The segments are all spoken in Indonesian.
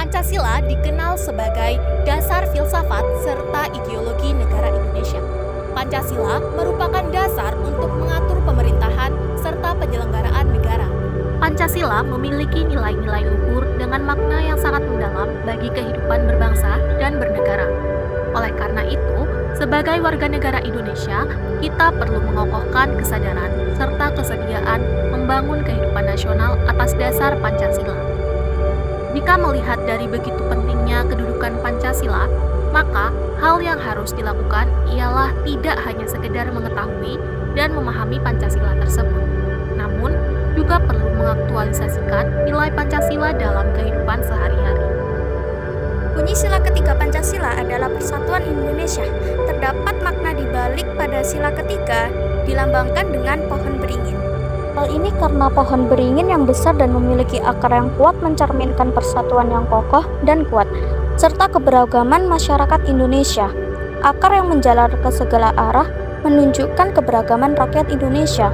Pancasila dikenal sebagai dasar filsafat serta ideologi negara Indonesia. Pancasila merupakan dasar untuk mengatur pemerintahan serta penyelenggaraan negara. Pancasila memiliki nilai-nilai luhur dengan makna yang sangat mendalam bagi kehidupan berbangsa dan bernegara. Oleh karena itu, sebagai warga negara Indonesia, kita perlu mengokohkan kesadaran serta kesediaan membangun kehidupan nasional atas dasar Pancasila. Jika melihat dari begitu pentingnya kedudukan Pancasila, maka hal yang harus dilakukan ialah tidak hanya sekedar mengetahui dan memahami Pancasila tersebut, namun juga perlu mengaktualisasikan nilai Pancasila dalam kehidupan sehari-hari. Bunyi sila ketiga Pancasila adalah persatuan Indonesia. Terdapat makna di balik pada sila ketiga dilambangkan dengan pohon beringin. Hal ini karena pohon beringin yang besar dan memiliki akar yang kuat mencerminkan persatuan yang kokoh dan kuat, serta keberagaman masyarakat Indonesia. Akar yang menjalar ke segala arah menunjukkan keberagaman rakyat Indonesia,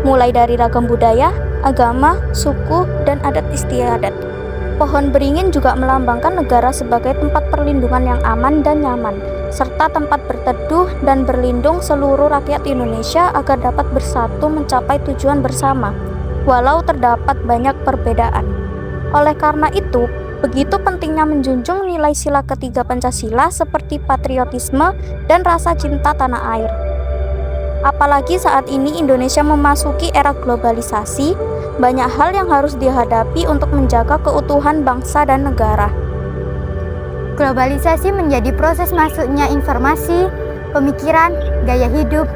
mulai dari ragam budaya, agama, suku, dan adat istiadat. Pohon beringin juga melambangkan negara sebagai tempat perlindungan yang aman dan nyaman, serta tempat berteduh dan berlindung seluruh rakyat Indonesia agar dapat bersatu mencapai tujuan bersama, walau terdapat banyak perbedaan. Oleh karena itu, begitu pentingnya menjunjung nilai sila ketiga Pancasila seperti patriotisme dan rasa cinta tanah air. Apalagi saat ini Indonesia memasuki era globalisasi, banyak hal yang harus dihadapi untuk menjaga keutuhan bangsa dan negara. Globalisasi menjadi proses masuknya informasi, pemikiran, gaya hidup,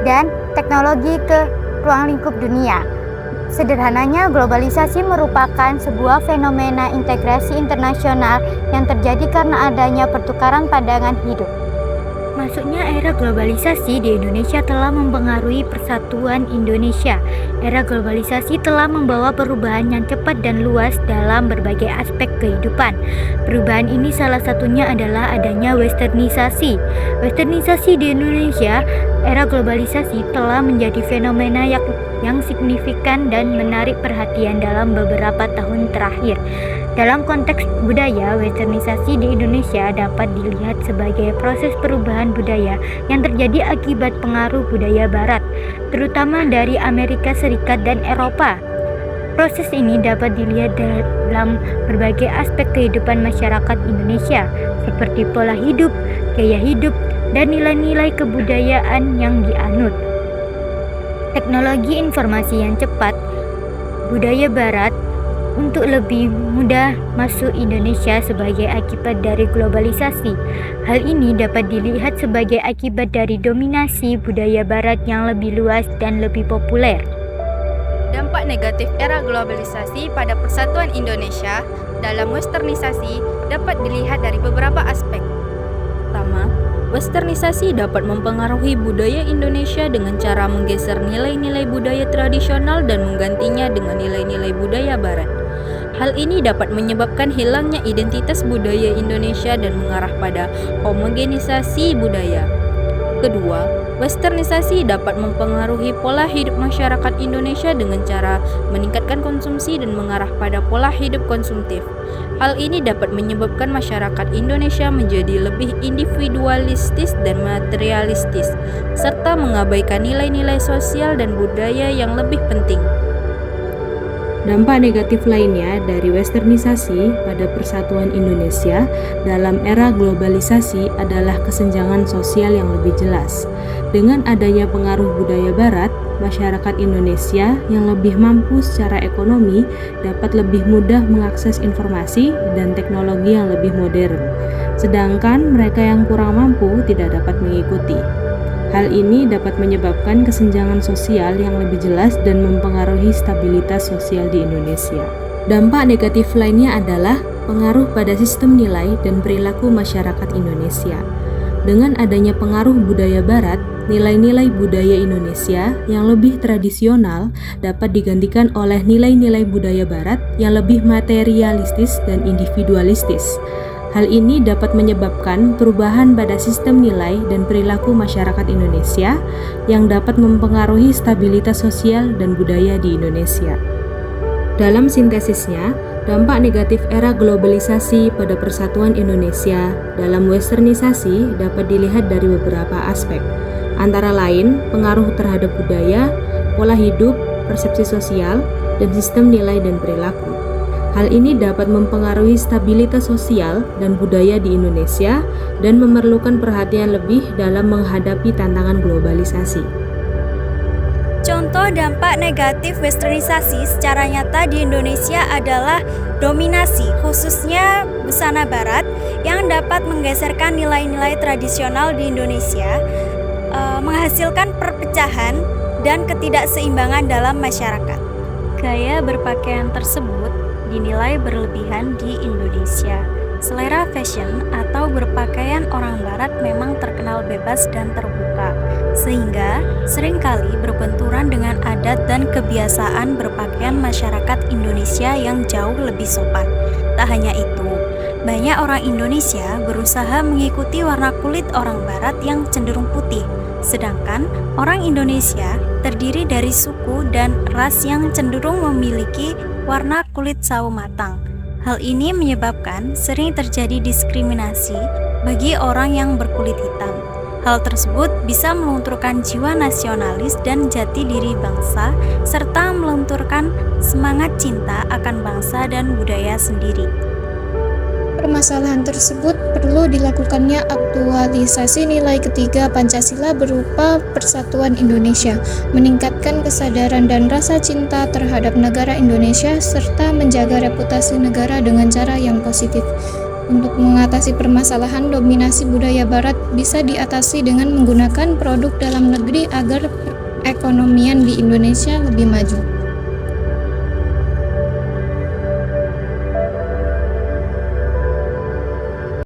dan teknologi ke ruang lingkup dunia. Sederhananya, globalisasi merupakan sebuah fenomena integrasi internasional yang terjadi karena adanya pertukaran pandangan hidup. Masuknya era globalisasi di Indonesia telah mempengaruhi persatuan Indonesia. Era globalisasi telah membawa perubahan yang cepat dan luas dalam berbagai aspek kehidupan. Perubahan ini salah satunya adalah adanya westernisasi. Westernisasi di Indonesia, era globalisasi telah menjadi fenomena yang signifikan dan menarik perhatian dalam beberapa tahun terakhir. Dalam konteks budaya, westernisasi di Indonesia dapat dilihat sebagai proses perubahan budaya yang terjadi akibat pengaruh budaya Barat, terutama dari Amerika Serikat dan Eropa. Proses ini dapat dilihat dalam berbagai aspek kehidupan masyarakat Indonesia, seperti pola hidup, gaya hidup, dan nilai-nilai kebudayaan yang dianut. Teknologi informasi yang cepat, budaya Barat, untuk lebih mudah masuk Indonesia sebagai akibat dari globalisasi. Hal ini dapat dilihat sebagai akibat dari dominasi budaya Barat yang lebih luas dan lebih populer. Dampak negatif era globalisasi pada persatuan Indonesia dalam westernisasi dapat dilihat dari beberapa aspek. Pertama, westernisasi dapat mempengaruhi budaya Indonesia dengan cara menggeser nilai-nilai budaya tradisional dan menggantinya dengan nilai-nilai budaya Barat. Hal ini dapat menyebabkan hilangnya identitas budaya Indonesia dan mengarah pada homogenisasi budaya. Kedua, westernisasi dapat mempengaruhi pola hidup masyarakat Indonesia dengan cara meningkatkan konsumsi dan mengarah pada pola hidup konsumtif. Hal ini dapat menyebabkan masyarakat Indonesia menjadi lebih individualistis dan materialistis, serta mengabaikan nilai-nilai sosial dan budaya yang lebih penting. Dampak negatif lainnya dari westernisasi pada persatuan Indonesia dalam era globalisasi adalah kesenjangan sosial yang lebih jelas. Dengan adanya pengaruh budaya Barat, masyarakat Indonesia yang lebih mampu secara ekonomi dapat lebih mudah mengakses informasi dan teknologi yang lebih modern, sedangkan mereka yang kurang mampu tidak dapat mengikuti. Hal ini dapat menyebabkan kesenjangan sosial yang lebih jelas dan mempengaruhi stabilitas sosial di Indonesia. Dampak negatif lainnya adalah pengaruh pada sistem nilai dan perilaku masyarakat Indonesia. Dengan adanya pengaruh budaya Barat, nilai-nilai budaya Indonesia yang lebih tradisional dapat digantikan oleh nilai-nilai budaya Barat yang lebih materialistis dan individualistis. Hal ini dapat menyebabkan perubahan pada sistem nilai dan perilaku masyarakat Indonesia yang dapat mempengaruhi stabilitas sosial dan budaya di Indonesia. Dalam sintesisnya, Dampak negatif era globalisasi pada persatuan Indonesia dalam westernisasi dapat dilihat dari beberapa aspek, antara lain pengaruh terhadap budaya, pola hidup, persepsi sosial, dan sistem nilai dan perilaku. Hal ini dapat mempengaruhi stabilitas sosial dan budaya di Indonesia dan memerlukan perhatian lebih dalam menghadapi tantangan globalisasi. Contoh dampak negatif westernisasi secara nyata di Indonesia adalah dominasi, khususnya busana barat yang dapat menggeserkan nilai-nilai tradisional di Indonesia, menghasilkan perpecahan dan ketidakseimbangan dalam masyarakat. Gaya berpakaian tersebut dinilai berlebihan di Indonesia. Selera fashion atau berpakaian orang barat memang terkenal bebas dan terbuka, sehingga seringkali berbenturan dengan adat dan kebiasaan berpakaian masyarakat Indonesia yang jauh lebih sopan. Tak hanya itu, banyak orang Indonesia berusaha mengikuti warna kulit orang barat yang cenderung putih, sedangkan orang Indonesia terdiri dari suku dan ras yang cenderung memiliki warna kulit sawo matang. Hal ini menyebabkan sering terjadi diskriminasi bagi orang yang berkulit hitam. Hal tersebut bisa melunturkan jiwa nasionalis dan jati diri bangsa, serta melunturkan semangat cinta akan bangsa dan budaya sendiri. Permasalahan tersebut perlu dilakukannya aktualisasi nilai ketiga Pancasila berupa Persatuan Indonesia, meningkatkan kesadaran dan rasa cinta terhadap negara Indonesia, serta menjaga reputasi negara dengan cara yang positif. Untuk mengatasi permasalahan dominasi budaya Barat bisa diatasi dengan menggunakan produk dalam negeri agar perekonomian di Indonesia lebih maju.